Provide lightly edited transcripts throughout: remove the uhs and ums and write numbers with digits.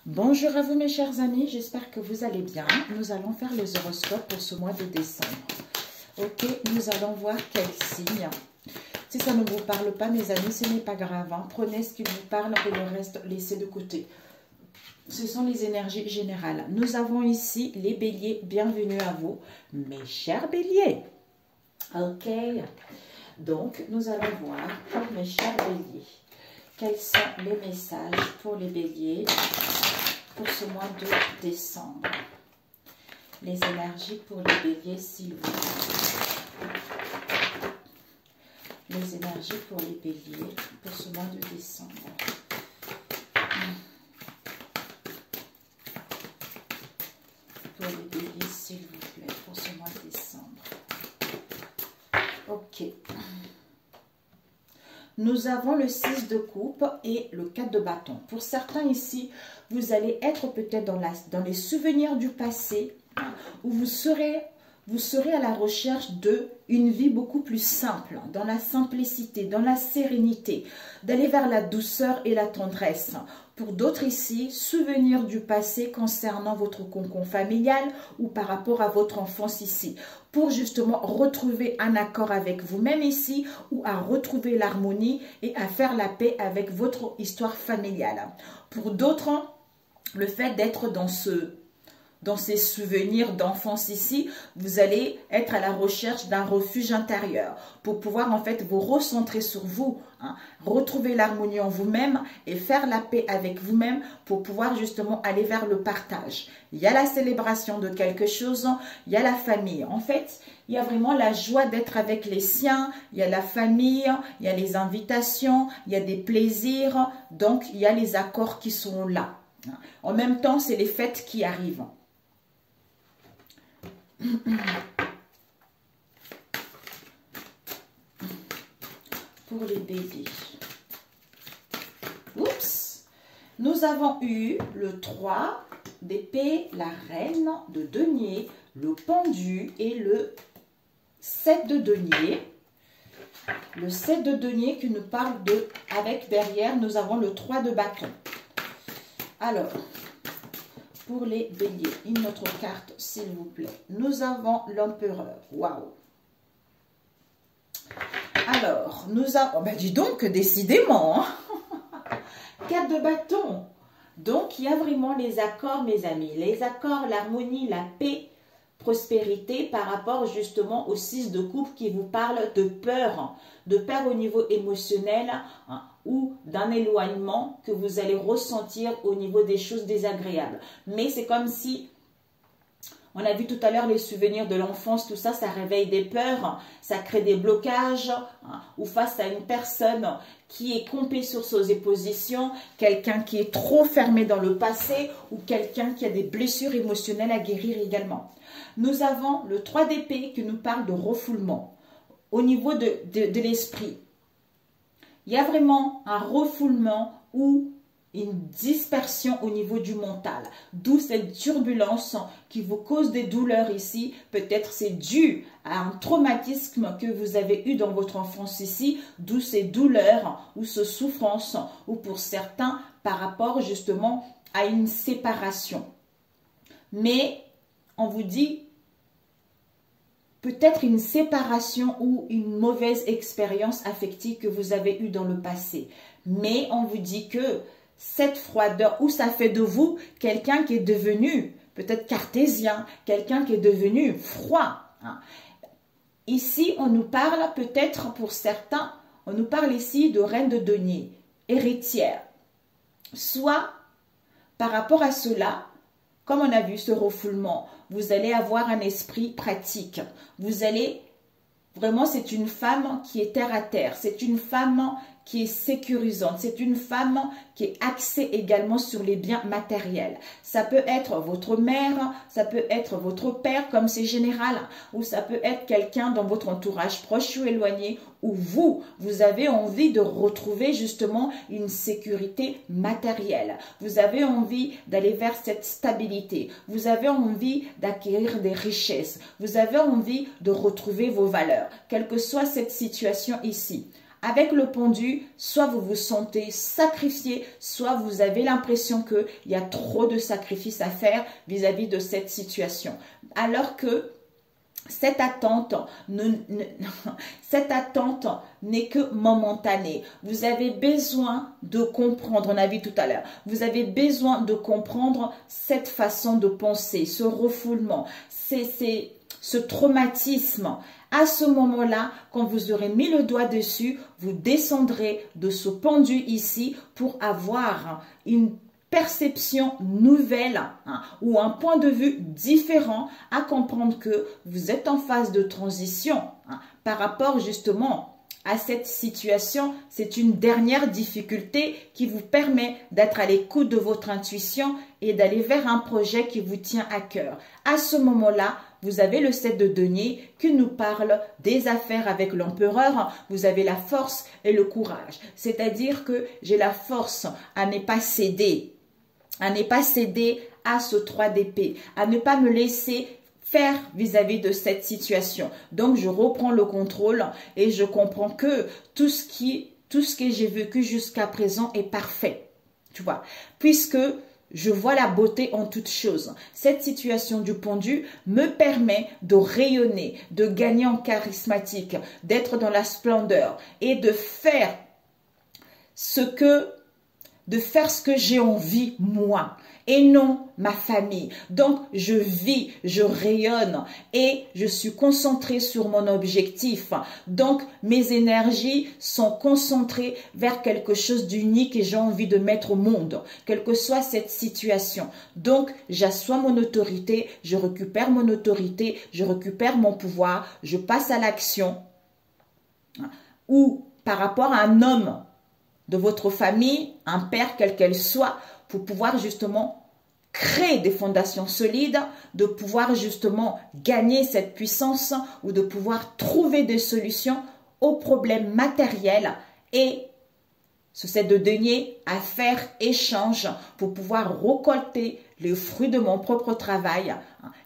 Bonjour à vous mes chers amis, j'espère que vous allez bien. Nous allons faire les horoscopes pour ce mois de décembre. Ok, nous allons voir quel signe. Si ça ne vous parle pas mes amis, ce n'est pas grave. Hein. Prenez ce qui vous parle et le reste, laissez de côté. Ce sont les énergies générales. Nous avons ici les béliers. Bienvenue à vous, mes chers béliers. Ok, donc nous allons voir pour mes chers béliers. Quels sont les messages pour les béliers pour ce mois de décembre? Les énergies pour les béliers, s'il vous plaît. Les énergies pour les béliers pour ce mois de décembre. Pour les béliers, s'il vous plaît, pour ce mois de décembre. Ok. Nous avons le 6 de coupe et le 4 de bâton. Pour certains ici, vous allez être peut-être dans les souvenirs du passé où vous serez à la recherche d'une vie beaucoup plus simple, dans la simplicité, dans la sérénité, d'aller vers la douceur et la tendresse. Pour d'autres ici, souvenirs du passé concernant votre cocon familial ou par rapport à votre enfance ici, pour justement retrouver un accord avec vous-même ici ou à retrouver l'harmonie et à faire la paix avec votre histoire familiale. Pour d'autres, le fait d'être dans ces souvenirs d'enfance ici, vous allez être à la recherche d'un refuge intérieur pour pouvoir en fait vous recentrer sur vous, hein, retrouver l'harmonie en vous-même et faire la paix avec vous-même pour pouvoir justement aller vers le partage. Il y a la célébration de quelque chose, il y a la famille. En fait, il y a vraiment la joie d'être avec les siens, il y a la famille, il y a les invitations, il y a des plaisirs, donc il y a les accords qui sont là. En même temps, c'est les fêtes qui arrivent. Pour les béliers. Oups. Nous avons eu le 3 d'épée, la reine de denier, le pendu et le 7 de denier. Le 7 de denier qui nous parle de, avec derrière, nous avons le 3 de bâton. Alors, pour les béliers, une autre carte, s'il vous plaît. Nous avons l'empereur. Waouh! Alors, nous avons... Oh ben dis donc, décidément, hein. 4 de bâton. Donc, il y a vraiment les accords, mes amis. Les accords, l'harmonie, la paix, prospérité par rapport justement au 6 de coupe qui vous parle de peur au niveau émotionnel, hein, ou d'un éloignement que vous allez ressentir au niveau des choses désagréables. Mais c'est comme si, on a vu tout à l'heure les souvenirs de l'enfance, tout ça, ça réveille des peurs, ça crée des blocages, hein, ou face à une personne qui est campée sur ses positions, quelqu'un qui est trop fermé dans le passé, ou quelqu'un qui a des blessures émotionnelles à guérir également. Nous avons le 3 d'épée qui nous parle de refoulement au niveau de l'esprit. Il y a vraiment un refoulement ou une dispersion au niveau du mental. D'où cette turbulence qui vous cause des douleurs ici. Peut-être c'est dû à un traumatisme que vous avez eu dans votre enfance ici. D'où ces douleurs ou ces souffrances. Ou pour certains par rapport justement à une séparation. Mais on vous dit peut-être une séparation ou une mauvaise expérience affective que vous avez eue dans le passé. Mais on vous dit que cette froideur, ou ça fait de vous quelqu'un qui est devenu peut-être cartésien, quelqu'un qui est devenu froid. Hein. Ici, on nous parle peut-être pour certains, on nous parle ici de reine de denier, héritière. Soit par rapport à cela, comme on a vu ce refoulement, vous allez avoir un esprit pratique. Vous allez, vraiment, c'est une femme qui est terre à terre. C'est une femme qui est sécurisante. C'est une femme qui est axée également sur les biens matériels. Ça peut être votre mère, ça peut être votre père, comme c'est général, ou ça peut être quelqu'un dans votre entourage proche ou éloigné, où vous avez envie de retrouver justement une sécurité matérielle. Vous avez envie d'aller vers cette stabilité. Vous avez envie d'acquérir des richesses. Vous avez envie de retrouver vos valeurs, quelle que soit cette situation ici. avec le pendu, soit vous vous sentez sacrifié, soit vous avez l'impression qu'il y a trop de sacrifices à faire vis-à-vis de cette situation. Alors que cette attente n'est que momentanée. Vous avez besoin de comprendre, on a vu tout à l'heure, vous avez besoin de comprendre cette façon de penser, ce refoulement, ce traumatisme. À ce moment-là, quand vous aurez mis le doigt dessus, vous descendrez de ce pendu ici pour avoir une perception nouvelle ou un point de vue différent à comprendre que vous êtes en phase de transition par rapport justement à cette situation. C'est une dernière difficulté qui vous permet d'être à l'écoute de votre intuition et d'aller vers un projet qui vous tient à cœur. À ce moment-là, vous avez le 7 de denier qui nous parle des affaires avec l'empereur. Vous avez la force et le courage. C'est-à-dire que j'ai la force à ne pas céder. À ne pas céder à ce 3 d'épée, à ne pas me laisser faire vis-à-vis de cette situation. Donc, je reprends le contrôle et je comprends que tout ce que j'ai vécu jusqu'à présent est parfait. Tu vois, puisque je vois la beauté en toute chose. Cette situation du pendu me permet de rayonner, de gagner en charismatique, d'être dans la splendeur et de faire ce que j'ai envie, moi, et non ma famille. Donc, je vis, je rayonne et je suis concentrée sur mon objectif. Donc, mes énergies sont concentrées vers quelque chose d'unique et j'ai envie de mettre au monde, quelle que soit cette situation. Donc, j'assois mon autorité, je récupère mon autorité, je récupère mon pouvoir, je passe à l'action. Ou par rapport à un homme de votre famille, un père quel qu'elle soit, pour pouvoir justement créer des fondations solides, de pouvoir justement gagner cette puissance ou de pouvoir trouver des solutions aux problèmes matériels et ce 7 de denier à faire échange pour pouvoir récolter les fruits de mon propre travail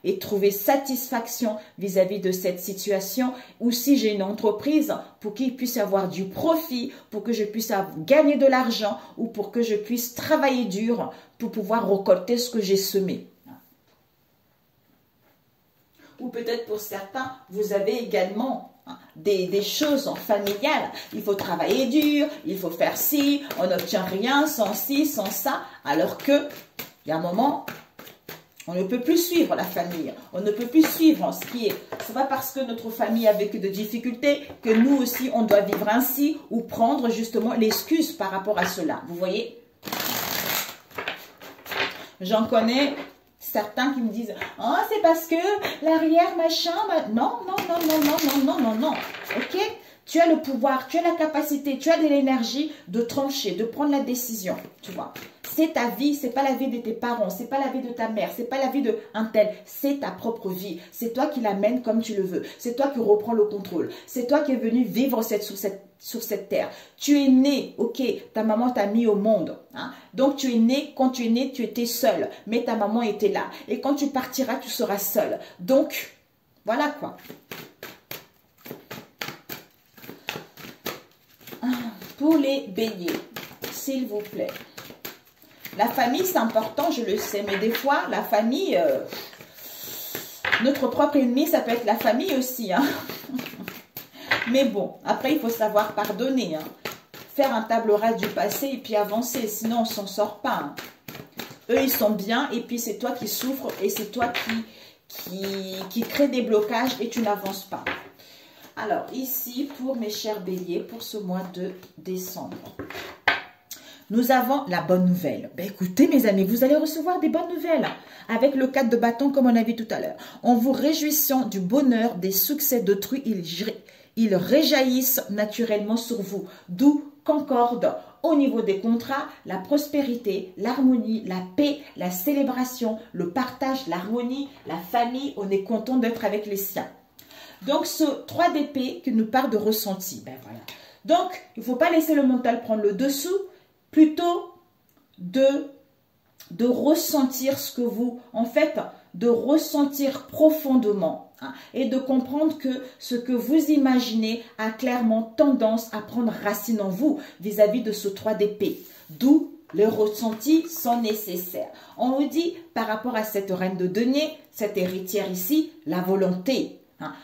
et trouver satisfaction vis-à-vis de cette situation. Ou si j'ai une entreprise, pour qu'il puisse avoir du profit, pour que je puisse gagner de l'argent ou pour que je puisse travailler dur pour pouvoir récolter ce que j'ai semé. Ou peut-être pour certains, vous avez également des choses familiales. Il faut travailler dur, il faut faire ci, on n'obtient rien sans ci, sans ça. Alors que, il y a un moment, on ne peut plus suivre la famille. On ne peut plus suivre ce qui est. Ce n'est pas parce que notre famille a vécu de difficultés que nous aussi, on doit vivre ainsi ou prendre justement l'excuse par rapport à cela. Vous voyez? J'en connais certains qui me disent « Oh, c'est parce que l'arrière, machin... » Non, non, non, non, non, non, non, non, non. Ok? Tu as le pouvoir, tu as la capacité, tu as de l'énergie de trancher, de prendre la décision. Tu vois? C'est ta vie, c'est pas la vie de tes parents, c'est pas la vie de ta mère, c'est pas la vie de un tel, c'est ta propre vie. C'est toi qui l'amènes comme tu le veux. C'est toi qui reprends le contrôle. C'est toi qui es venu vivre sur cette terre. Tu es né, ok, ta maman t'a mis au monde. Hein? Donc tu es né, quand tu es né, tu étais seul, mais ta maman était là. Et quand tu partiras, tu seras seul. Donc, voilà quoi. Pour les béliers, s'il vous plaît. La famille, c'est important, je le sais, mais des fois, la famille, notre propre ennemi, ça peut être la famille aussi. Hein. Mais bon, après, il faut savoir pardonner. Hein. Faire un table rase du passé et puis avancer, sinon on ne s'en sort pas. Hein. Eux, ils sont bien et puis c'est toi qui souffres et c'est toi qui crée des blocages et tu n'avances pas. Alors, ici, pour mes chers béliers, pour ce mois de décembre, nous avons la bonne nouvelle. Ben, écoutez, mes amis, vous allez recevoir des bonnes nouvelles avec le 4 de bâton, comme on a vu tout à l'heure. En vous réjouissant du bonheur, des succès d'autrui, ils réjaillissent naturellement sur vous. D'où concorde au niveau des contrats, la prospérité, l'harmonie, la paix, la célébration, le partage, l'harmonie, la famille. On est content d'être avec les siens. Donc, ce 3 d'épée qui nous parle de ressenti. Ben voilà. Donc, il ne faut pas laisser le mental prendre le dessous, plutôt de ressentir ce que vous... En fait, de ressentir profondément et de comprendre que ce que vous imaginez a clairement tendance à prendre racine en vous vis-à-vis de ce 3 d'épée. D'où les ressentis sont nécessaires. On vous dit par rapport à cette reine de denier, cette héritière ici, la volonté.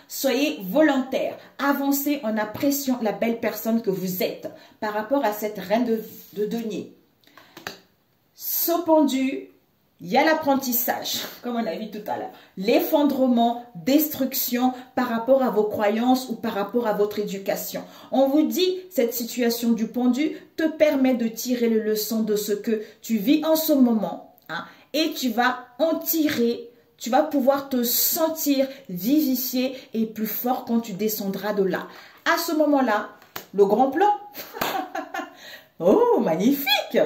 Soyez volontaire, avancez en appréciant la belle personne que vous êtes par rapport à cette reine de denier. Ce pendu, il y a l'apprentissage, comme on a vu tout à l'heure, l'effondrement, destruction par rapport à vos croyances ou par rapport à votre éducation. On vous dit, cette situation du pendu te permet de tirer les leçons de ce que tu vis en ce moment et tu vas en tirer. Tu vas pouvoir te sentir vivifié et plus fort quand tu descendras de là. À ce moment-là, le grand plan. Oh, magnifique!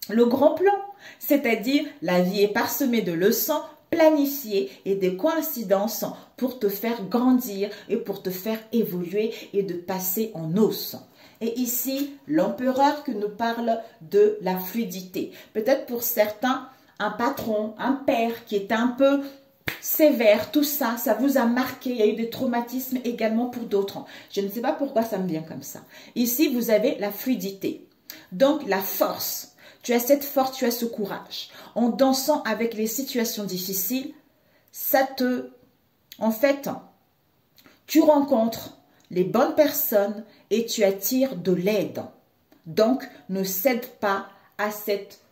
Le grand plan, c'est-à-dire la vie est parsemée de leçons planifiées et des coïncidences pour te faire grandir et pour te faire évoluer et de passer en os. Et ici, l'empereur qui nous parle de la fluidité. Peut-être pour certains, un patron, un père qui est un peu sévère, tout ça, ça vous a marqué. Il y a eu des traumatismes également pour d'autres. Je ne sais pas pourquoi ça me vient comme ça. Ici, vous avez la fluidité. Donc, la force. Tu as cette force, tu as ce courage. En dansant avec les situations difficiles, en fait, tu rencontres les bonnes personnes et tu attires de l'aide. Donc, ne cède pas à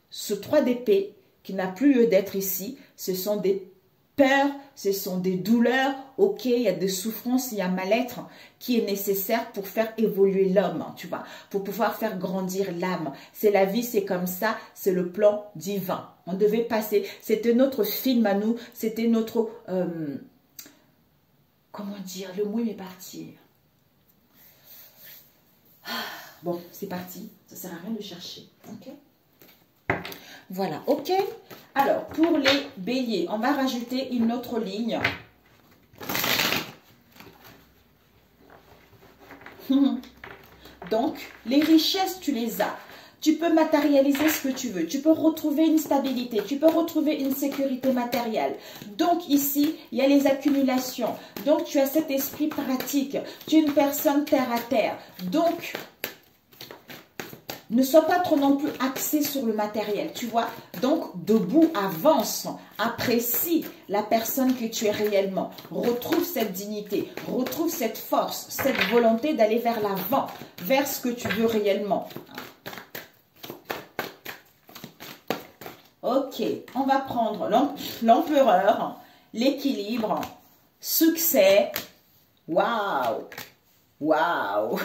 ce 3 d'épée qui n'a plus lieu d'être ici. Ce sont des peurs, ce sont des douleurs. Ok, il y a des souffrances, il y a un mal-être qui est nécessaire pour faire évoluer l'homme, tu vois, pour pouvoir faire grandir l'âme. C'est la vie, c'est comme ça, c'est le plan divin. On devait passer, c'était notre film à nous, c'était notre, comment dire, le mot est parti. Bon, c'est parti, ça sert à rien de chercher, ok? Voilà, ok. Alors, pour les béliers, on va rajouter une autre ligne. Donc, les richesses, tu les as. Tu peux matérialiser ce que tu veux. Tu peux retrouver une stabilité. Tu peux retrouver une sécurité matérielle. Donc, ici, il y a les accumulations. Donc, tu as cet esprit pratique. Tu es une personne terre à terre. Donc, ne sois pas trop non plus axé sur le matériel, tu vois. Donc, debout, avance, apprécie la personne que tu es réellement. Retrouve cette dignité, retrouve cette force, cette volonté d'aller vers l'avant, vers ce que tu veux réellement. Ok, on va prendre l'empereur, l'équilibre, succès. Waouh! Waouh!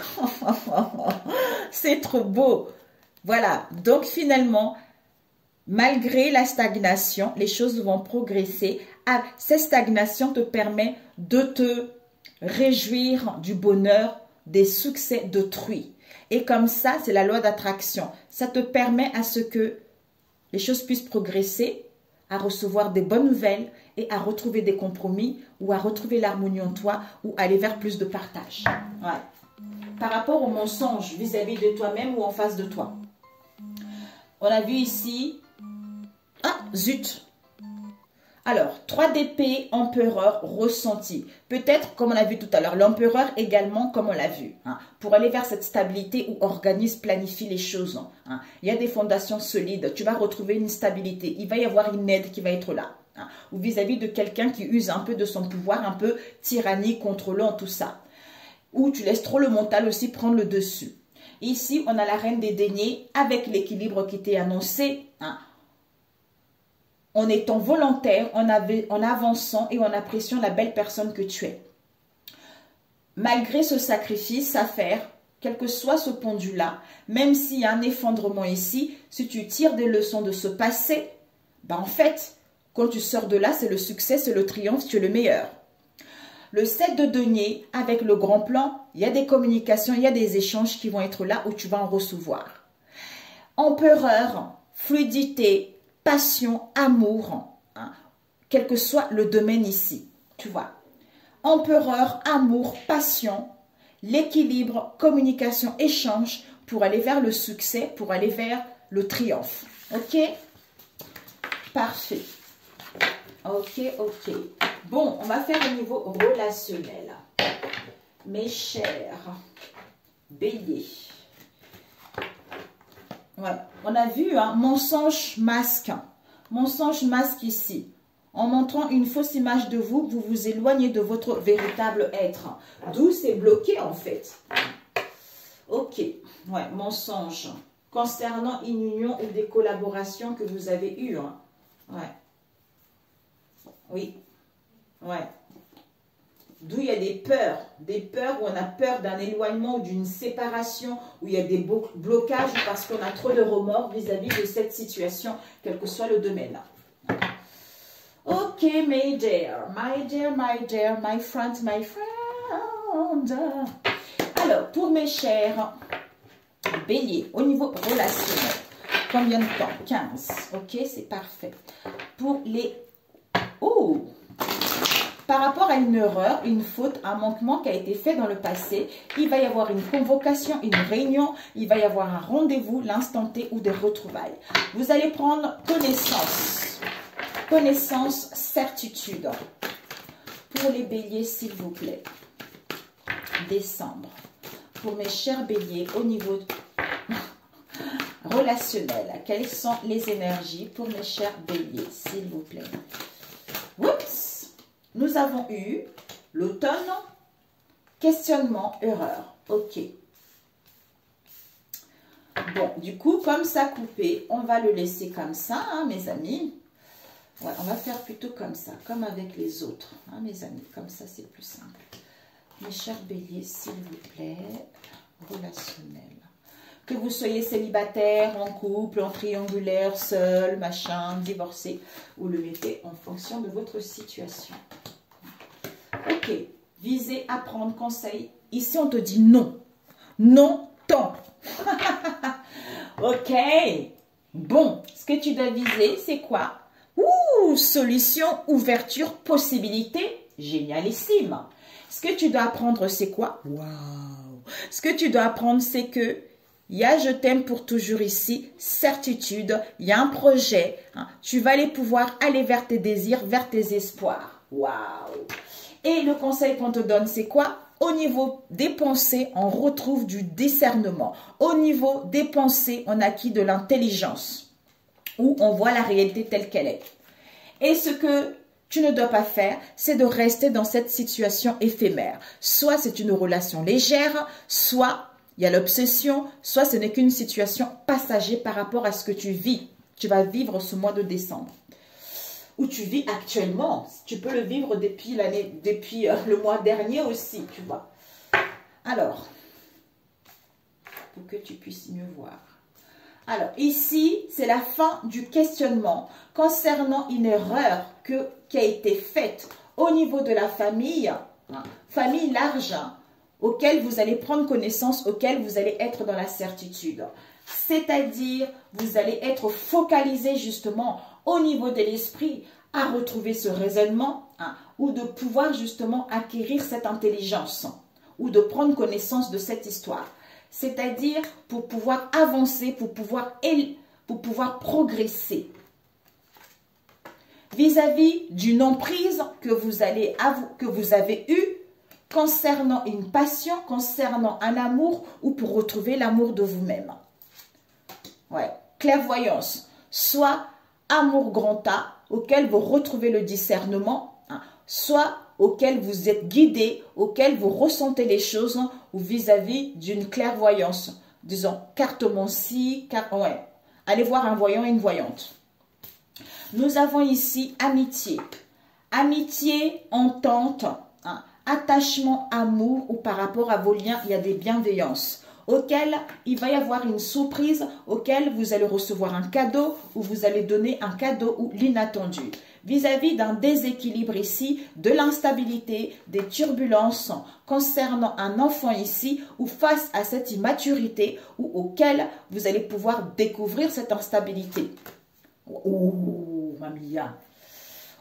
C'est trop beau! Voilà, donc finalement, malgré la stagnation, les choses vont progresser. Cette stagnation te permet de te réjouir du bonheur, des succès d'autrui. Et comme ça, c'est la loi d'attraction. Ça te permet à ce que les choses puissent progresser, à recevoir des bonnes nouvelles et à retrouver des compromis ou à retrouver l'harmonie en toi ou aller vers plus de partage. Ouais. Par rapport au mensonge vis-à-vis de toi-même ou en face de toi. On a vu ici, ah zut. Alors, 3 d'épée, empereur, ressenti. Peut-être, comme on a vu tout à l'heure, l'empereur également, comme on l'a vu. Pour aller vers cette stabilité où organise, planifie les choses. Il y a des fondations solides. Tu vas retrouver une stabilité. Il va y avoir une aide qui va être là. Ou vis-à-vis de quelqu'un qui use un peu de son pouvoir, un peu tyrannique, contrôlant, tout ça. Ou tu laisses trop le mental aussi prendre le dessus. Ici, on a la reine des deniers avec l'équilibre qui t'est annoncé. En étant volontaire, en avançant et en appréciant la belle personne que tu es. Malgré ce sacrifice à faire, quel que soit ce pendu-là, même s'il y a un effondrement ici, si tu tires des leçons de ce passé, en fait, quand tu sors de là, c'est le succès, c'est le triomphe, tu es le meilleur. Le 7 de denier, avec le grand plan, il y a des communications, il y a des échanges qui vont être là où tu vas en recevoir. Empereur, fluidité, passion, amour, quel que soit le domaine ici, tu vois. Empereur, amour, passion, l'équilibre, communication, échange pour aller vers le succès, pour aller vers le triomphe. Ok? Parfait. Ok, ok. Bon, on va faire au niveau relationnel. Mes chers béliers. Ouais, on a vu, hein, mensonge masque. Mensonge masque ici. En montrant une fausse image de vous, vous vous éloignez de votre véritable être. D'où c'est bloqué en fait. Ok, ouais, mensonge. Concernant une union ou des collaborations que vous avez eues. Hein. Ouais. Oui. Ouais. D'où il y a des peurs où on a peur d'un éloignement ou d'une séparation, où il y a des blocages parce qu'on a trop de remords vis-à-vis de cette situation, quel que soit le domaine. Ok, my dear, my dear, my dear, my friend, my friend. Alors, pour mes chers béliers, au niveau relationnel, combien de temps? 15. Ok, c'est parfait. Pour les... Oh! Par rapport à une erreur, une faute, un manquement qui a été fait dans le passé, il va y avoir une convocation, une réunion, il va y avoir un rendez-vous, l'instant T ou des retrouvailles. Vous allez prendre connaissance. Connaissance, certitude. Pour les béliers, s'il vous plaît. Décembre. Pour mes chers béliers, au niveau relationnel, quelles sont les énergies pour mes chers béliers, s'il vous plaît? Oups! Nous avons eu l'automne, questionnement, erreur. Ok. Bon, du coup, comme ça coupé, on va le laisser comme ça, hein, mes amis. Ouais, on va faire plutôt comme ça, comme avec les autres, hein, mes amis. Comme ça, c'est plus simple. Mes chers béliers, s'il vous plaît, relationnel. Que vous soyez célibataire, en couple, en triangulaire, seul, machin, divorcé, vous le mettez en fonction de votre situation. Ok, visez, apprendre, conseil. Ici, on te dit non. Non, tant. Ok. Bon, ce que tu dois viser, c'est quoi? Ouh, solution, ouverture, possibilité. Génialissime. Ce que tu dois apprendre, c'est quoi? Waouh. Ce que tu dois apprendre, c'est que il y a je t'aime pour toujours ici, certitude, il y a un projet, hein. Tu vas aller pouvoir aller vers tes désirs, vers tes espoirs. Waouh! Et le conseil qu'on te donne, c'est quoi? Au niveau des pensées, on retrouve du discernement. Au niveau des pensées, on acquit de l'intelligence, où on voit la réalité telle qu'elle est. Et ce que tu ne dois pas faire, c'est de rester dans cette situation éphémère. Soit c'est une relation légère, soit il y a l'obsession, soit ce n'est qu'une situation passagère par rapport à ce que tu vis. Tu vas vivre ce mois de décembre. Où tu vis actuellement. Tu peux le vivre depuis le mois dernier aussi, tu vois. Alors, pour que tu puisses mieux voir. Alors, ici, c'est la fin du questionnement concernant une erreur qui a été faite au niveau de la famille, hein, famille large, hein, auquel vous allez prendre connaissance, auquel vous allez être dans la certitude. C'est-à-dire, vous allez être focalisé justement au niveau de l'esprit à retrouver ce raisonnement, hein, ou de pouvoir justement acquérir cette intelligence ou de prendre connaissance de cette histoire. C'est-à-dire pour pouvoir avancer, pour pouvoir progresser vis-à-vis d'une emprise que vous avez eue concernant une passion, concernant un amour ou pour retrouver l'amour de vous-même. Ouais, clairvoyance, soit amour grand A, auquel vous retrouvez le discernement, hein, soit auquel vous êtes guidé, auquel vous ressentez les choses, hein, ou vis-à-vis d'une clairvoyance, disons cartomancie, ouais, allez voir un voyant et une voyante. Nous avons ici amitié, amitié, entente, hein, attachement, amour, ou par rapport à vos liens, il y a des bienveillances, auquel il va y avoir une surprise, auquel vous allez recevoir un cadeau, ou vous allez donner un cadeau ou l'inattendu. Vis-à-vis d'un déséquilibre ici, de l'instabilité, des turbulences concernant un enfant ici, ou face à cette immaturité, ou auquel vous allez pouvoir découvrir cette instabilité. Ouh, mamia.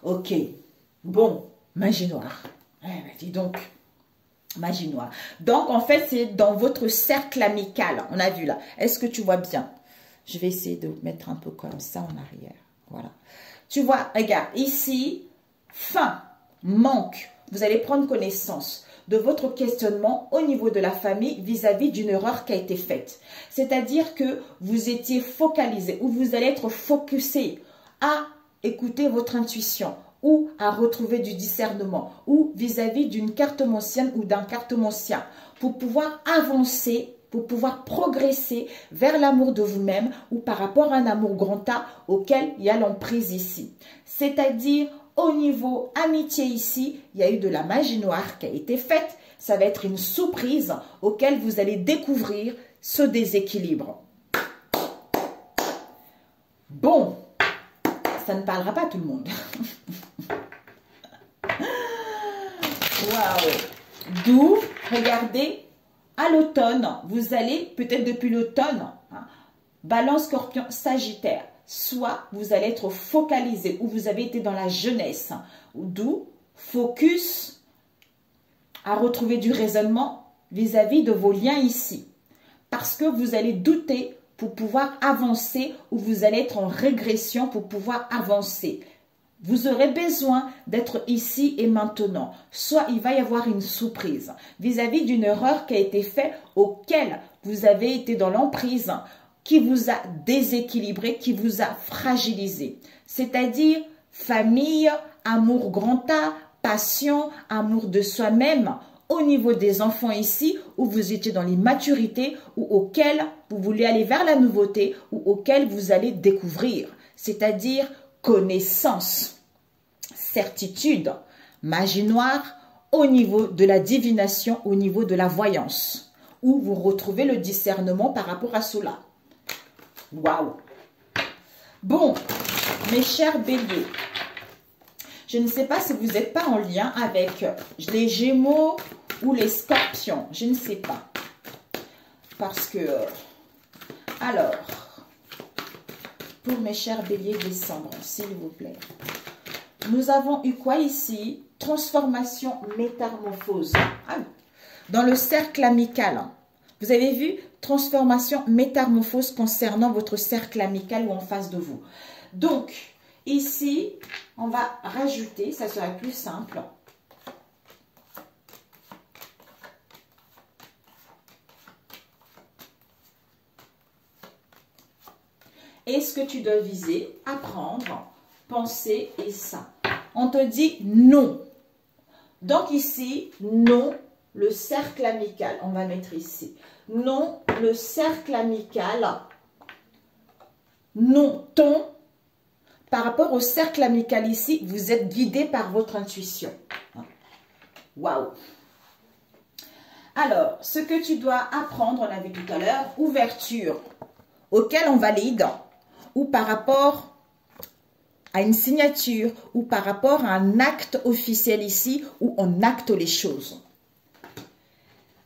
Ok. Bon, magie noire. Eh ben, dis donc. Magie noire. Donc, en fait, c'est dans votre cercle amical. On a vu là. Est-ce que tu vois bien? Je vais essayer de mettre un peu comme ça en arrière. Voilà. Tu vois, regarde, ici, faim, manque. Vous allez prendre connaissance de votre questionnement au niveau de la famille vis-à-vis d'une erreur qui a été faite. C'est-à-dire que vous étiez focalisé ou vous allez être focusé à écouter votre intuition ou à retrouver du discernement ou vis-à-vis d'une cartomancienne ou d'un cartomancien pour pouvoir avancer, pour pouvoir progresser vers l'amour de vous-même ou par rapport à un amour grand A auquel il y a l'emprise ici. C'est-à-dire au niveau amitié ici, il y a eu de la magie noire qui a été faite. Ça va être une surprise auquel vous allez découvrir ce déséquilibre. Bon, ça ne parlera pas à tout le monde. Waouh! D'où, regardez, à l'automne, vous allez, peut-être depuis l'automne, hein, Balance, Scorpion, Sagittaire, soit vous allez être focalisé ou vous avez été dans la jeunesse, d'où focus à retrouver du raisonnement vis-à-vis de vos liens ici. Parce que vous allez douter pour pouvoir avancer ou vous allez être en régression pour pouvoir avancer. Vous aurez besoin d'être ici et maintenant. Soit il va y avoir une surprise vis-à-vis d'une erreur qui a été faite auquel vous avez été dans l'emprise, qui vous a déséquilibré, qui vous a fragilisé. C'est-à-dire famille, amour grand A, passion, amour de soi-même, au niveau des enfants ici, où vous étiez dans l'immaturité, ou auquel vous voulez aller vers la nouveauté, ou auquel vous allez découvrir. C'est-à-dire connaissance, certitude, magie noire, au niveau de la divination, au niveau de la voyance, où vous retrouvez le discernement par rapport à cela. Waouh! Bon, mes chers béliers, je ne sais pas si vous n'êtes pas en lien avec les Gémeaux ou les Scorpions. Je ne sais pas. Parce que, alors, pour mes chers béliers décembre, s'il vous plaît. Nous avons eu quoi ici? Transformation, métamorphose. Ah, dans le cercle amical. Vous avez vu? Transformation, métamorphose concernant votre cercle amical ou en face de vous. Donc, ici, on va rajouter, ça sera plus simple. Et ce que tu dois viser, apprendre, penser et ça. On te dit non. Donc ici, non, le cercle amical. On va mettre ici. Non, le cercle amical. Non, ton. Par rapport au cercle amical ici, vous êtes guidé par votre intuition. Waouh! Alors, ce que tu dois apprendre, on a vu tout à l'heure, ouverture, auquel on valide, ou par rapport à une signature, ou par rapport à un acte officiel ici, où on acte les choses.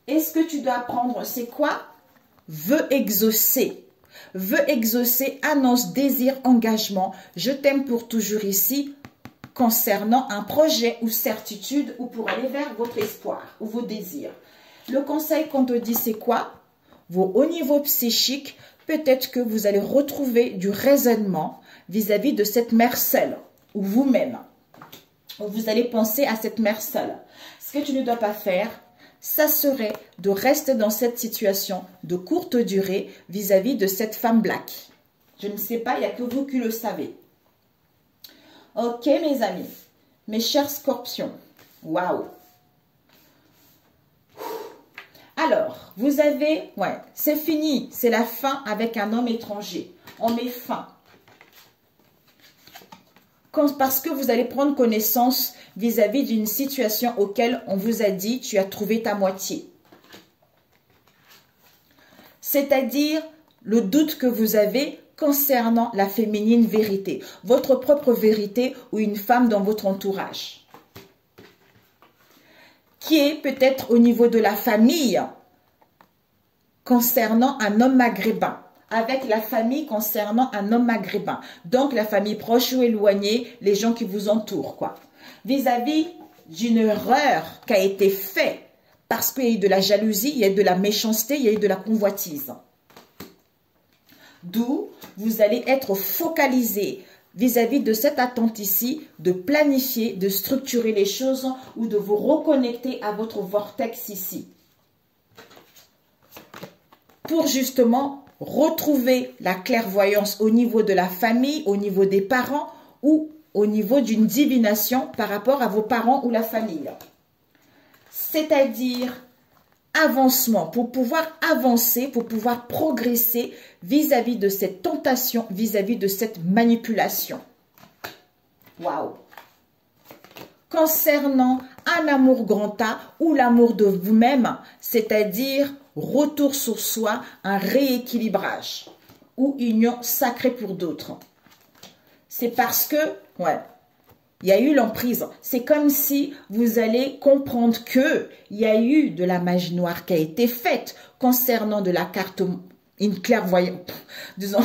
Et ce que tu dois apprendre, c'est quoi? Veut exaucer. Veut exaucer, annonce, désir, engagement. Je t'aime pour toujours ici, concernant un projet ou certitude, ou pour aller vers votre espoir, ou vos désirs. Le conseil qu'on te dit, c'est quoi? Au niveau psychique, peut-être que vous allez retrouver du raisonnement vis-à-vis de cette mère seule, ou vous-même. Vous allez penser à cette mère seule. Ce que tu ne dois pas faire, ça serait de rester dans cette situation de courte durée vis-à-vis de cette femme black. Je ne sais pas, il n'y a que vous qui le savez. Ok, mes amis, mes chers scorpions. Waouh! Alors, vous avez, ouais, c'est fini, c'est la fin avec un homme étranger. On met fin. Parce que vous allez prendre connaissance vis-à-vis d'une situation auquel on vous a dit, tu as trouvé ta moitié. C'est-à-dire le doute que vous avez concernant la féminine vérité, votre propre vérité ou une femme dans votre entourage. Qui est peut-être au niveau de la famille concernant un homme maghrébin. Avec la famille concernant un homme maghrébin. Donc, la famille proche ou éloignée, les gens qui vous entourent, quoi. Vis-à-vis d'une erreur qui a été faite parce qu'il y a eu de la jalousie, il y a eu de la méchanceté, il y a eu de la convoitise. D'où vous allez être focalisé vis-à-vis de cette attente ici, de planifier, de structurer les choses ou de vous reconnecter à votre vortex ici. Pour justement retrouver la clairvoyance au niveau de la famille, au niveau des parents ou au niveau d'une divination par rapport à vos parents ou la famille. C'est-à-dire avancement, pour pouvoir avancer, pour pouvoir progresser vis-à-vis de cette tentation, vis-à-vis de cette manipulation. Waouh! Concernant un amour grand A ou l'amour de vous-même, c'est-à-dire retour sur soi, un rééquilibrage ou union sacrée pour d'autres. C'est parce que, ouais, il y a eu l'emprise. C'est comme si vous allez comprendre que il y a eu de la magie noire qui a été faite concernant de la carte, une clairvoyance, disons,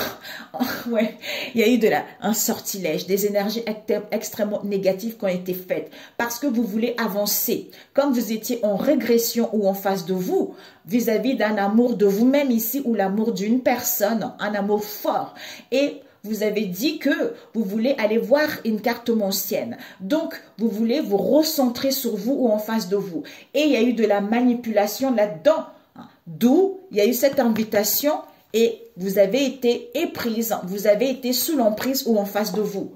ouais, il y a eu un sortilège, des énergies extrêmement négatives qui ont été faites parce que vous voulez avancer. Comme vous étiez en régression ou en face de vous, vis-à-vis d'un amour de vous-même ici ou l'amour d'une personne, un amour fort. Et vous avez dit que vous voulez aller voir une carte ancienne. Donc, vous voulez vous recentrer sur vous ou en face de vous. Et il y a eu de la manipulation là-dedans. D'où il y a eu cette invitation et vous avez été éprise, vous avez été sous l'emprise ou en face de vous.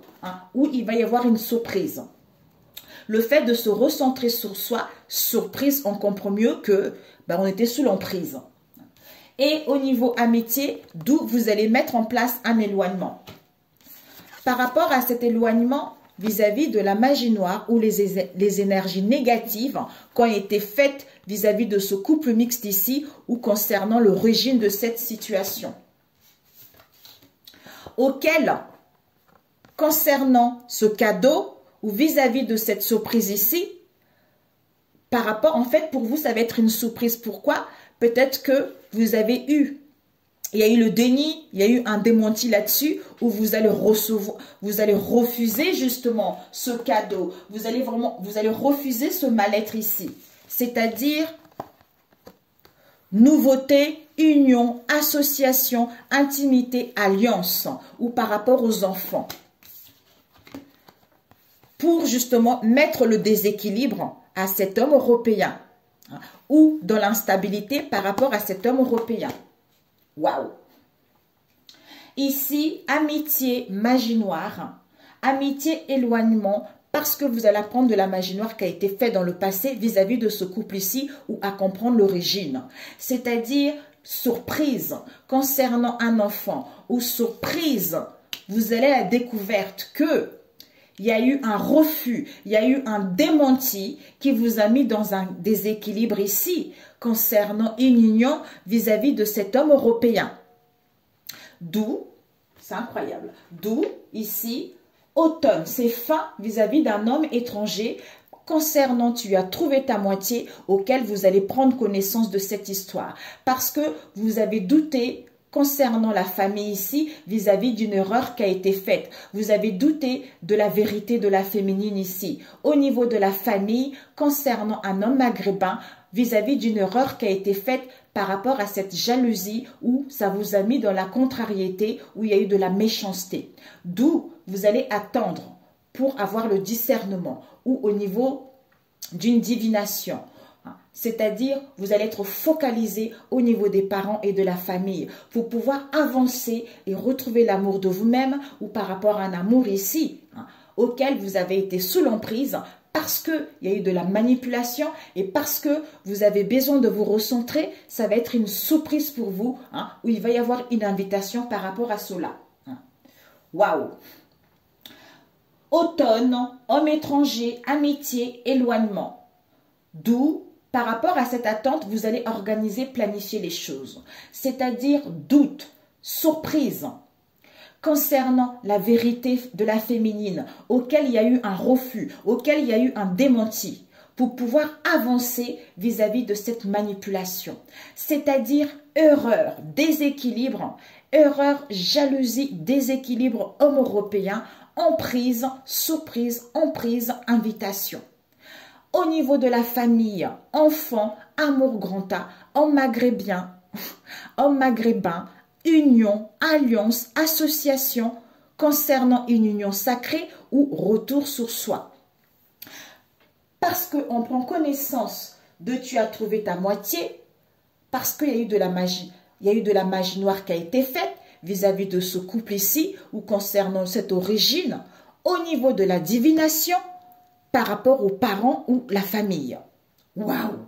Où il va y avoir une surprise. Le fait de se recentrer sur soi, surprise, on comprend mieux que on était sous l'emprise. Et au niveau amitié, d'où vous allez mettre en place un éloignement. Par rapport à cet éloignement vis-à-vis de la magie noire ou les énergies négatives qui ont été faites vis-à-vis de ce couple mixte ici ou concernant l'origine de cette situation. Auquel, concernant ce cadeau ou vis-à-vis de cette surprise ici, par rapport, en fait, pour vous, ça va être une surprise. Pourquoi? Peut-être que vous avez eu, il y a eu le déni, il y a eu un démenti là-dessus où vous allez recevoir, vous allez refuser justement ce cadeau. Vous allez refuser ce mal-être ici. C'est-à-dire nouveauté, union, association, intimité, alliance ou par rapport aux enfants. Pour justement mettre le déséquilibre à cet homme européen ou dans l'instabilité par rapport à cet homme européen. Waouh! Ici, amitié, magie noire, amitié, éloignement, parce que vous allez apprendre de la magie noire qui a été faite dans le passé vis-à-vis de ce couple ici ou à comprendre l'origine. C'est-à-dire surprise concernant un enfant ou surprise, vous allez à la découverte que il y a eu un refus, il y a eu un démenti qui vous a mis dans un déséquilibre ici concernant une union vis-à-vis de cet homme européen. D'où, c'est incroyable, d'où ici, automne, c'est fin vis-à-vis d'un homme étranger concernant tu as trouvé ta moitié auquel vous allez prendre connaissance de cette histoire. Parce que vous avez douté concernant la famille ici, vis-à-vis d'une erreur qui a été faite. Vous avez douté de la vérité de la féminine ici. Au niveau de la famille, concernant un homme maghrébin, vis-à-vis d'une erreur qui a été faite par rapport à cette jalousie où ça vous a mis dans la contrariété, où il y a eu de la méchanceté. D'où vous allez attendre pour avoir le discernement ou au niveau d'une divination. C'est-à-dire, vous allez être focalisé au niveau des parents et de la famille pour pouvoir avancer et retrouver l'amour de vous-même ou par rapport à un amour ici, auquel vous avez été sous l'emprise parce qu'il y a eu de la manipulation et parce que vous avez besoin de vous recentrer. Ça va être une surprise pour vous où il va y avoir une invitation par rapport à cela. Waouh! Automne, homme étranger, amitié, éloignement. D'où, par rapport à cette attente, vous allez organiser, planifier les choses. C'est-à-dire doute, surprise, concernant la vérité de la féminine, auquel il y a eu un refus, auquel il y a eu un démenti, pour pouvoir avancer vis-à-vis de cette manipulation. C'est-à-dire erreur, déséquilibre, erreur, jalousie, déséquilibre homme européen, emprise, surprise, emprise, invitation. Au niveau de la famille, enfant, amour grand A, homme maghrébin, union, alliance, association, concernant une union sacrée ou retour sur soi. Parce qu'on prend connaissance de tu as trouvé ta moitié, parce qu'il y a eu de la magie. Il y a eu de la magie noire qui a été faite vis-à-vis de ce couple ici ou concernant cette origine au niveau de la divination par rapport aux parents ou la famille. Waouh!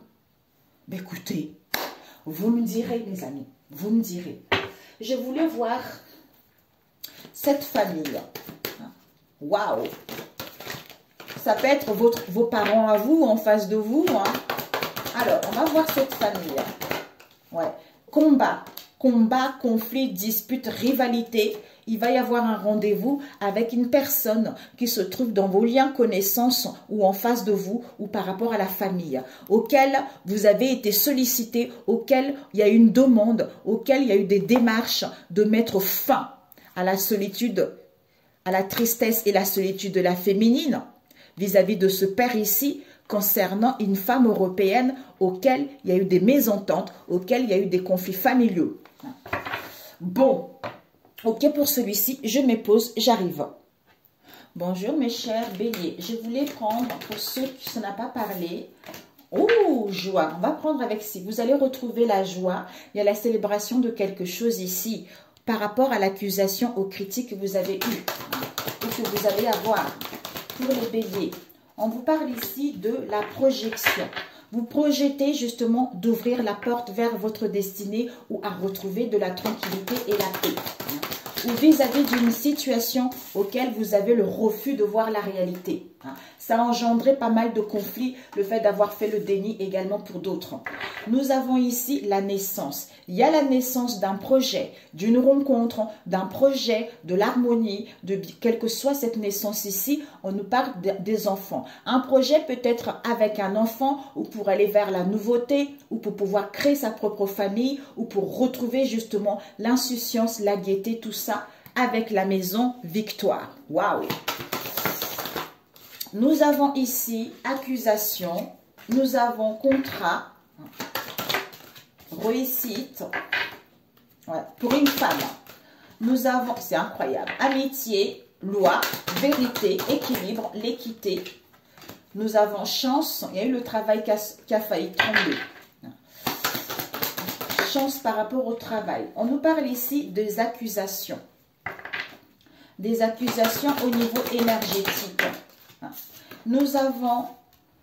Ben écoutez, vous me direz, mes amis, vous me direz. Je voulais voir cette famille. Waouh! Ça peut être vos parents à vous, en face de vous. Hein. Alors, on va voir cette famille. Ouais. Combat, conflit, dispute, rivalité. Il va y avoir un rendez-vous avec une personne qui se trouve dans vos liens connaissances ou en face de vous ou par rapport à la famille, auquel vous avez été sollicité, auquel il y a eu une demande, auquel il y a eu des démarches de mettre fin à la solitude, à la tristesse et la solitude de la féminine vis-à-vis de ce père ici, concernant une femme européenne auquel il y a eu des mésententes, auquel il y a eu des conflits familiaux. Bon, ok pour celui-ci, je me pose, j'arrive. Bonjour mes chers béliers, je voulais prendre, pour ceux qui ne s'en a pas parlé, oh, joie, on va prendre avec ci, vous allez retrouver la joie, il y a la célébration de quelque chose ici, par rapport à l'accusation, aux critiques que vous avez eues, ou que vous allez avoir pour les béliers. On vous parle ici de la projection. Vous projetez justement d'ouvrir la porte vers votre destinée ou à retrouver de la tranquillité et la paix. Ou vis-à-vis d'une situation auquel vous avez le refus de voir la réalité. Ça a engendré pas mal de conflits, le fait d'avoir fait le déni également pour d'autres. Nous avons ici la naissance. Il y a la naissance d'un projet, d'une rencontre, d'un projet, de l'harmonie, de quelle que soit cette naissance ici, on nous parle des enfants. Un projet peut être avec un enfant ou pour aller vers la nouveauté ou pour pouvoir créer sa propre famille ou pour retrouver justement l'insouciance, la gaieté, tout ça avec la maison Victoire. Waouh! Nous avons ici accusation, nous avons contrat, réussite, ouais, pour une femme. Nous avons, c'est incroyable, amitié, loi, vérité, équilibre, l'équité. Nous avons chance, il y a eu le travail qui a failli trembler. Chance par rapport au travail. On nous parle ici des accusations. Des accusations au niveau énergétique. Nous avons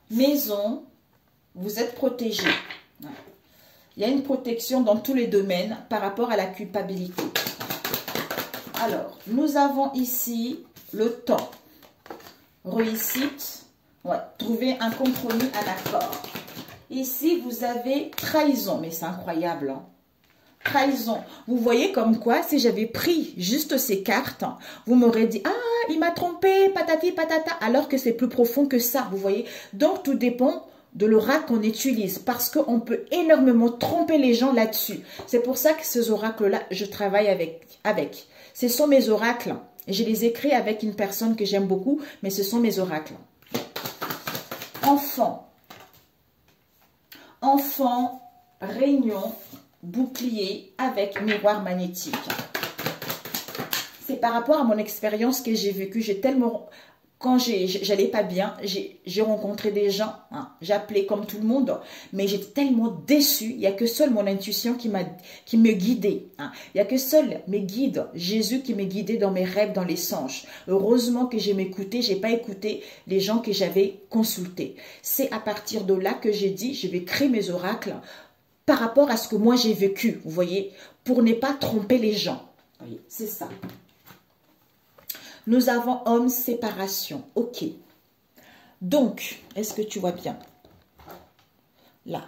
maison, vous êtes protégé. Il y a une protection dans tous les domaines par rapport à la culpabilité. Alors, nous avons ici le temps. Réussite, ouais, trouver un compromis, un accord. Ici, vous avez trahison, mais c'est incroyable, hein. Trahison. Vous voyez comme quoi, si j'avais pris juste ces cartes, vous m'aurez dit, ah, il m'a trompé, patati patata, alors que c'est plus profond que ça, vous voyez. Donc, tout dépend de l'oracle qu'on utilise, parce qu'on peut énormément tromper les gens là-dessus. C'est pour ça que ces oracles-là, je travaille avec. Ce sont mes oracles. Je les écris avec une personne que j'aime beaucoup, mais ce sont mes oracles. Enfant. Enfant, réunion, bouclier avec miroir magnétique. C'est par rapport à mon expérience que j'ai vécue. J'ai tellement... Quand j'allais pas bien, j'ai rencontré des gens, hein, j'appelais comme tout le monde, mais j'étais tellement déçue. Il n'y a que seule mon intuition qui me guidait. Hein. Il n'y a que seul mes guides, Jésus qui me guidait dans mes rêves, dans les songes. Heureusement que j'ai m'écouté, j'ai pas écouté les gens que j'avais consultés. C'est à partir de là que j'ai dit, je vais créer mes oracles par rapport à ce que moi j'ai vécu, vous voyez, pour ne pas tromper les gens. Vous voyez, c'est ça. Nous avons homme, séparation. Ok. Donc, est-ce que tu vois bien? Là.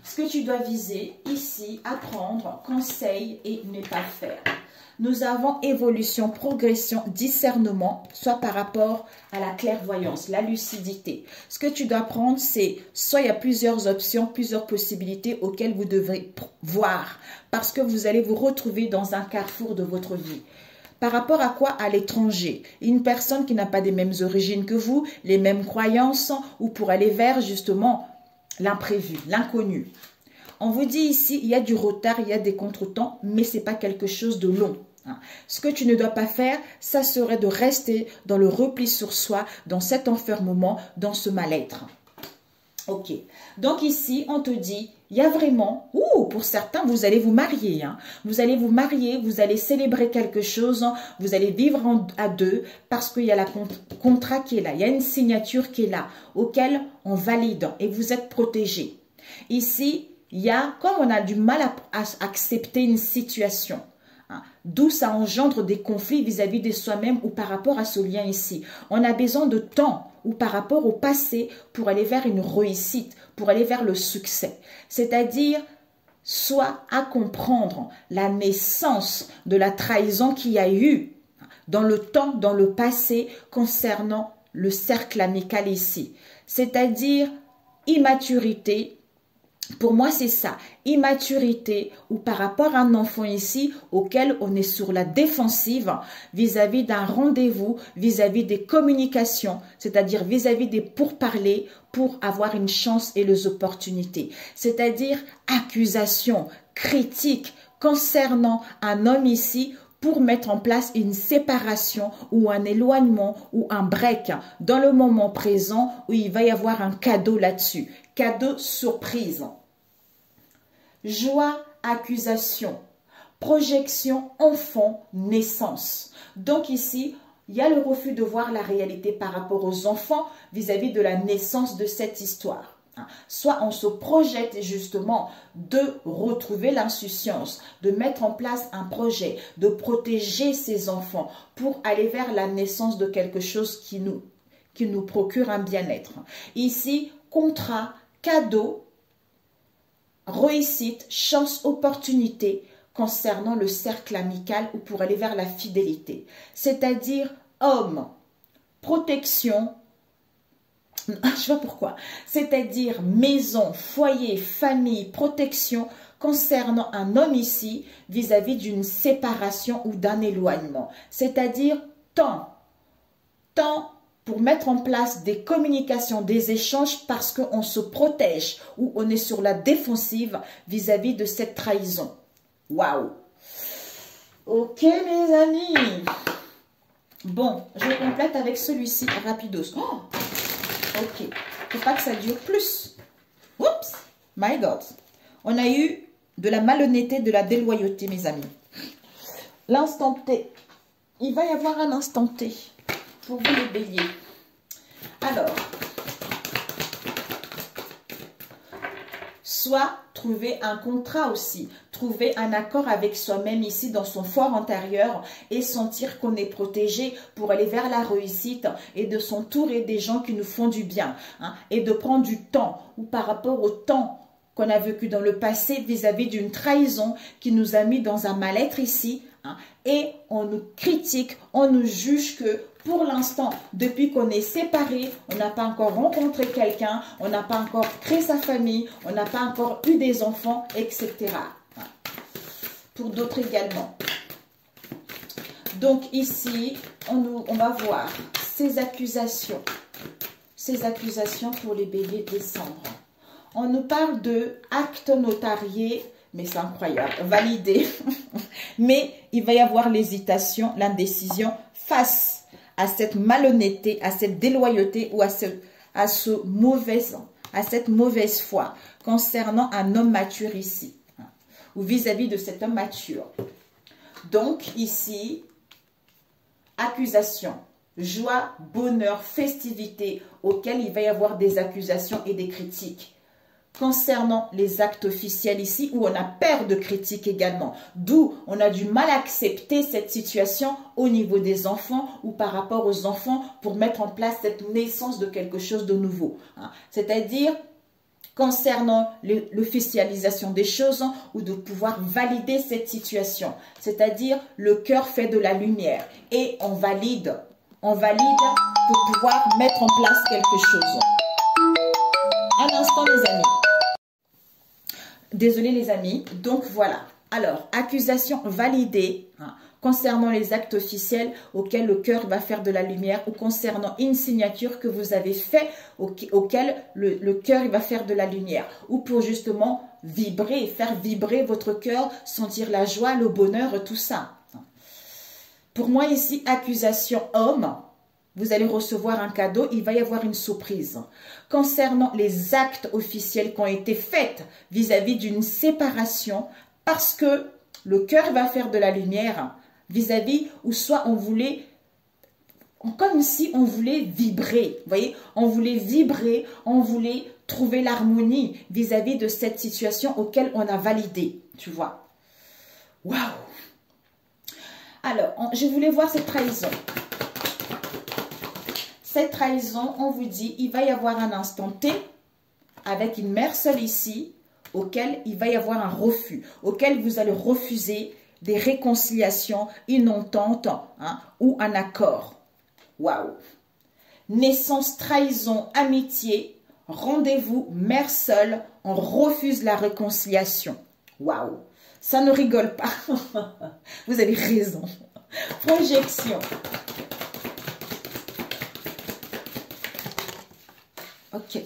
Ce que tu dois viser, ici, apprendre, conseil et ne pas faire. Nous avons évolution, progression, discernement, soit par rapport à la clairvoyance, la lucidité. Ce que tu dois prendre, c'est soit il y a plusieurs options, plusieurs possibilités auxquelles vous devrez voir, parce que vous allez vous retrouver dans un carrefour de votre vie. Par rapport à quoi? À l'étranger. Une personne qui n'a pas les mêmes origines que vous, les mêmes croyances, ou pour aller vers justement l'imprévu, l'inconnu. On vous dit ici, il y a du retard, il y a des contretemps, mais ce n'est pas quelque chose de long. Ce que tu ne dois pas faire, ça serait de rester dans le repli sur soi, dans cet enfermement, dans ce mal-être. Ok, donc ici, on te dit, il y a vraiment, pour certains, vous allez vous marier. Vous allez vous marier, vous allez célébrer quelque chose, vous allez vivre à deux parce qu'il y a la contrat qui est là, il y a une signature qui est là, auquel on valide et vous êtes protégé. Ici, il y a, comme on a du mal à accepter une situation, d'où ça engendre des conflits vis-à-vis de soi-même ou par rapport à ce lien ici. On a besoin de temps ou par rapport au passé pour aller vers une réussite, pour aller vers le succès. C'est-à-dire, soit à comprendre la naissance de la trahison qu'il y a eu dans le temps, dans le passé, concernant le cercle amical ici. C'est-à-dire, immaturité. Pour moi, c'est ça, immaturité ou par rapport à un enfant ici auquel on est sur la défensive vis-à-vis d'un rendez-vous, vis-à-vis des communications, c'est-à-dire vis-à-vis des pourparlers pour avoir une chance et les opportunités. C'est-à-dire accusation, critique concernant un homme ici pour mettre en place une séparation ou un éloignement ou un break dans le moment présent où il va y avoir un cadeau là-dessus. Cadeau surprise. Joie, accusation, projection, enfant, naissance. Donc ici, il y a le refus de voir la réalité par rapport aux enfants vis-à-vis de la naissance de cette histoire. Soit on se projette justement de retrouver l'insouciance, de mettre en place un projet, de protéger ses enfants pour aller vers la naissance de quelque chose qui nous procure un bien-être. Ici, contrat, cadeau, réussite, chance, opportunité concernant le cercle amical ou pour aller vers la fidélité. C'est-à-dire homme, protection, je sais pas pourquoi, c'est-à-dire maison, foyer, famille, protection concernant un homme ici vis-à-vis d'une séparation ou d'un éloignement. C'est-à-dire temps pour mettre en place des communications, des échanges parce qu'on se protège ou on est sur la défensive vis-à-vis de cette trahison. Waouh! Ok mes amis. Bon, je complète avec celui-ci, rapidos. Oh, ok, faut pas que ça dure plus. Oups, my God. On a eu de la malhonnêteté, de la déloyauté mes amis. L'instant T. Il va y avoir un instant T. Pour vous les béliers. Alors, soit trouver un contrat aussi, trouver un accord avec soi-même ici dans son fort intérieur et sentir qu'on est protégé pour aller vers la réussite et de s'entourer des gens qui nous font du bien et de prendre du temps ou par rapport au temps qu'on a vécu dans le passé vis-à-vis d'une trahison qui nous a mis dans un mal-être ici et on nous critique, on nous juge que pour l'instant, depuis qu'on est séparés, on n'a pas encore rencontré quelqu'un, on n'a pas encore créé sa famille, on n'a pas encore eu des enfants, etc. Pour d'autres également. Donc ici, on va voir ces accusations pour les béliers décembre. On nous parle de acte notarié, mais c'est incroyable, validé. Mais il va y avoir l'hésitation, l'indécision face à cette malhonnêteté, à cette déloyauté ou à cette mauvaise foi concernant un homme mature ici, ou vis-à-vis de cet homme mature. Donc ici, accusation, joie, bonheur, festivité, auquel il va y avoir des accusations et des critiques. Concernant les actes officiels ici, où on a peur de critiques également, d'où on a du mal à accepter cette situation au niveau des enfants ou par rapport aux enfants pour mettre en place cette naissance de quelque chose de nouveau. C'est-à-dire, concernant l'officialisation des choses ou de pouvoir valider cette situation. C'est-à-dire, le cœur fait de la lumière et on valide pour pouvoir mettre en place quelque chose. Un instant les amis. Désolé les amis. Donc voilà. Alors, accusation validée concernant les actes officiels auxquels le cœur va faire de la lumière ou concernant une signature que vous avez fait auquel le cœur va faire de la lumière ou pour justement vibrer, faire vibrer votre cœur, sentir la joie, le bonheur, tout ça. Pour moi ici, accusation homme, vous allez recevoir un cadeau, il va y avoir une surprise. Concernant les actes officiels qui ont été faits vis-à-vis d'une séparation, parce que le cœur va faire de la lumière vis-à-vis où soit on voulait, comme si on voulait vibrer, vous voyez, on voulait vibrer, on voulait trouver l'harmonie vis-à-vis de cette situation auquel on a validé, tu vois. Waouh! Alors, je voulais voir cette trahison. Cette trahison, on vous dit, il va y avoir un instant T avec une mère seule ici, auquel il va y avoir un refus, auquel vous allez refuser des réconciliations, une entente ou un accord. Waouh! Naissance, trahison, amitié, rendez-vous, mère seule, on refuse la réconciliation. Waouh! Ça ne rigole pas. Vous avez raison. Projection. Ok.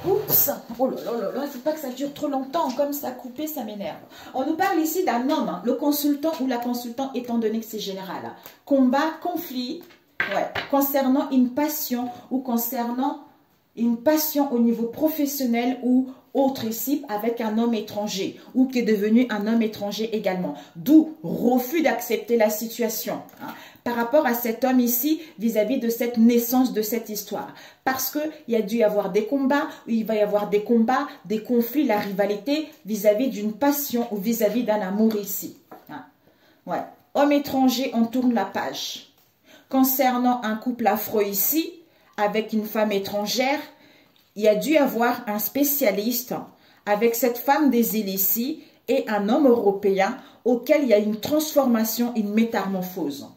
Oups. Oh là là là là, il ne faut pas que ça dure trop longtemps. Comme ça, couper, ça m'énerve. On nous parle ici d'un homme, le consultant ou la consultante, étant donné que c'est général. Combat, conflit, ouais, concernant une passion ou concernant une passion au niveau professionnel ou autre ici avec un homme étranger ou qui est devenu un homme étranger également. D'où refus d'accepter la situation par rapport à cet homme ici vis-à-vis de cette naissance de cette histoire. Parce qu'il y a dû y avoir des combats, ou il va y avoir des combats, des conflits, la rivalité vis-à-vis d'une passion ou vis-à-vis d'un amour ici. Ouais. Homme étranger, on tourne la page. Concernant un couple afro ici, avec une femme étrangère, il y a dû avoir un spécialiste avec cette femme des îles ici et un homme européen auquel il y a une transformation, une métamorphose.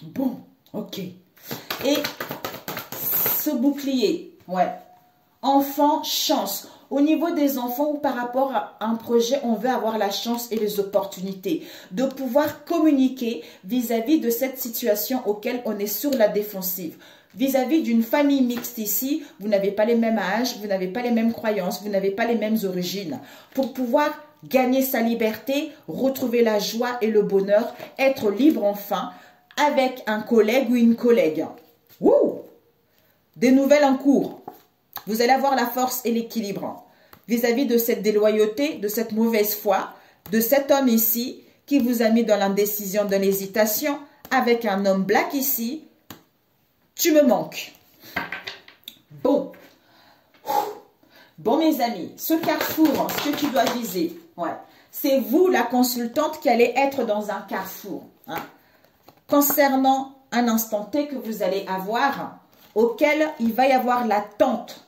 Bon, ok. Et ce bouclier, ouais. Enfant, chance. Au niveau des enfants ou par rapport à un projet, on veut avoir la chance et les opportunités de pouvoir communiquer vis-à-vis de cette situation auquel on est sur la défensive. Vis-à-vis d'une famille mixte ici, vous n'avez pas les mêmes âges, vous n'avez pas les mêmes croyances, vous n'avez pas les mêmes origines. Pour pouvoir gagner sa liberté, retrouver la joie et le bonheur, être libre enfin, avec un collègue ou une collègue. Ouh! Des nouvelles en cours. Vous allez avoir la force et l'équilibre vis-à-vis de cette déloyauté, de cette mauvaise foi, de cet homme ici qui vous a mis dans l'indécision, dans l'hésitation, avec un homme black ici. Tu me manques. Bon. Bon, mes amis, ce carrefour, ce que tu dois viser, ouais, c'est vous, la consultante, qui allez être dans un carrefour. Concernant un instant T que vous allez avoir, auquel il va y avoir l'attente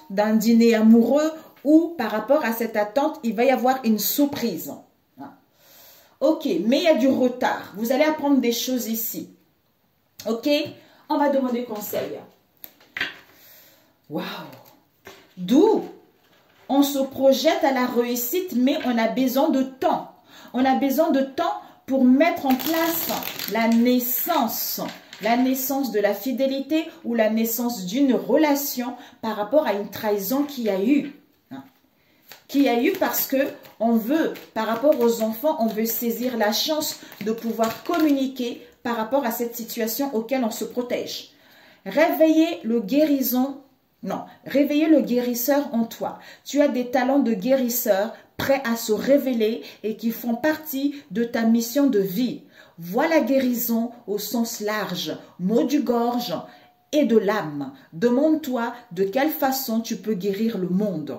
d'un dîner amoureux ou par rapport à cette attente, il va y avoir une surprise. Ok, mais il y a du retard. Vous allez apprendre des choses ici. Ok, on va demander conseil. Waouh! D'où on se projette à la réussite, mais on a besoin de temps. On a besoin de temps pour mettre en place la naissance de la fidélité ou la naissance d'une relation par rapport à une trahison qu'il y a eu. Qu'il y a eu parce que on veut, par rapport aux enfants, on veut saisir la chance de pouvoir communiquer par rapport à cette situation auquel on se protège. Réveiller le guérisseur en toi. Tu as des talents de guérisseur prêts à se révéler et qui font partie de ta mission de vie. Vois la guérison au sens large, mot du gorge et de l'âme. Demande-toi de quelle façon tu peux guérir le monde.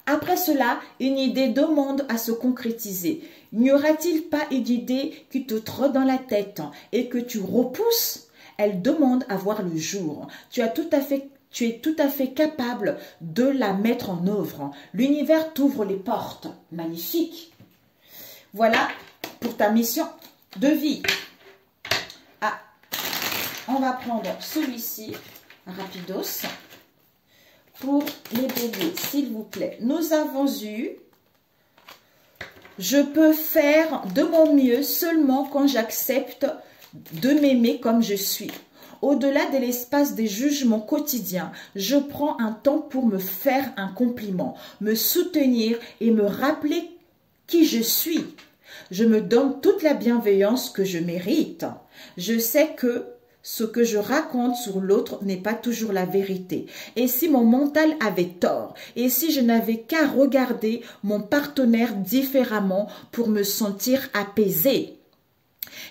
Après cela, une idée demande à se concrétiser. N'y aura-t-il pas une idée qui te trotte dans la tête et que tu repousses? Elle demande à voir le jour. Tu es tout à fait capable de la mettre en œuvre. L'univers t'ouvre les portes. Magnifique. Voilà pour ta mission de vie. Ah, on va prendre celui-ci, rapidos, pour les béliers, s'il vous plaît. Nous avons eu, je peux faire de mon mieux seulement quand j'accepte de m'aimer comme je suis. Au-delà de l'espace des jugements quotidiens, je prends un temps pour me faire un compliment, me soutenir et me rappeler qui je suis. Je me donne toute la bienveillance que je mérite. Je sais que ce que je raconte sur l'autre n'est pas toujours la vérité. Et si mon mental avait tort, et si je n'avais qu'à regarder mon partenaire différemment pour me sentir apaisée.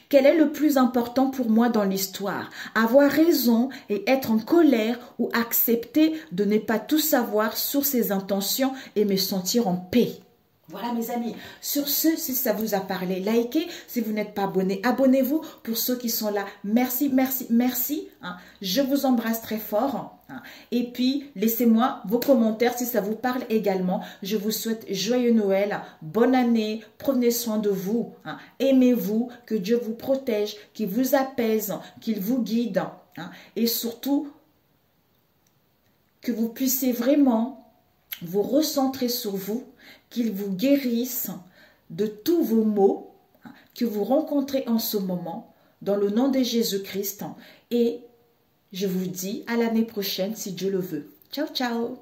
Quel est le plus important pour moi dans l'histoire? Avoir raison et être en colère ou accepter de ne pas tout savoir sur ses intentions et me sentir en paix? Voilà mes amis, sur ce, si ça vous a parlé, likez. Si vous n'êtes pas abonné, abonnez-vous. Pour ceux qui sont là, merci, merci, merci. Je vous embrasse très fort. Et puis, laissez-moi vos commentaires si ça vous parle également. Je vous souhaite joyeux Noël, bonne année, prenez soin de vous. Aimez-vous, que Dieu vous protège, qu'il vous apaise, qu'il vous guide. Et surtout, que vous puissiez vraiment vous recentrer sur vous, qu'il vous guérisse de tous vos maux que vous rencontrez en ce moment, dans le nom de Jésus-Christ. Et je vous dis à l'année prochaine, si Dieu le veut. Ciao, ciao!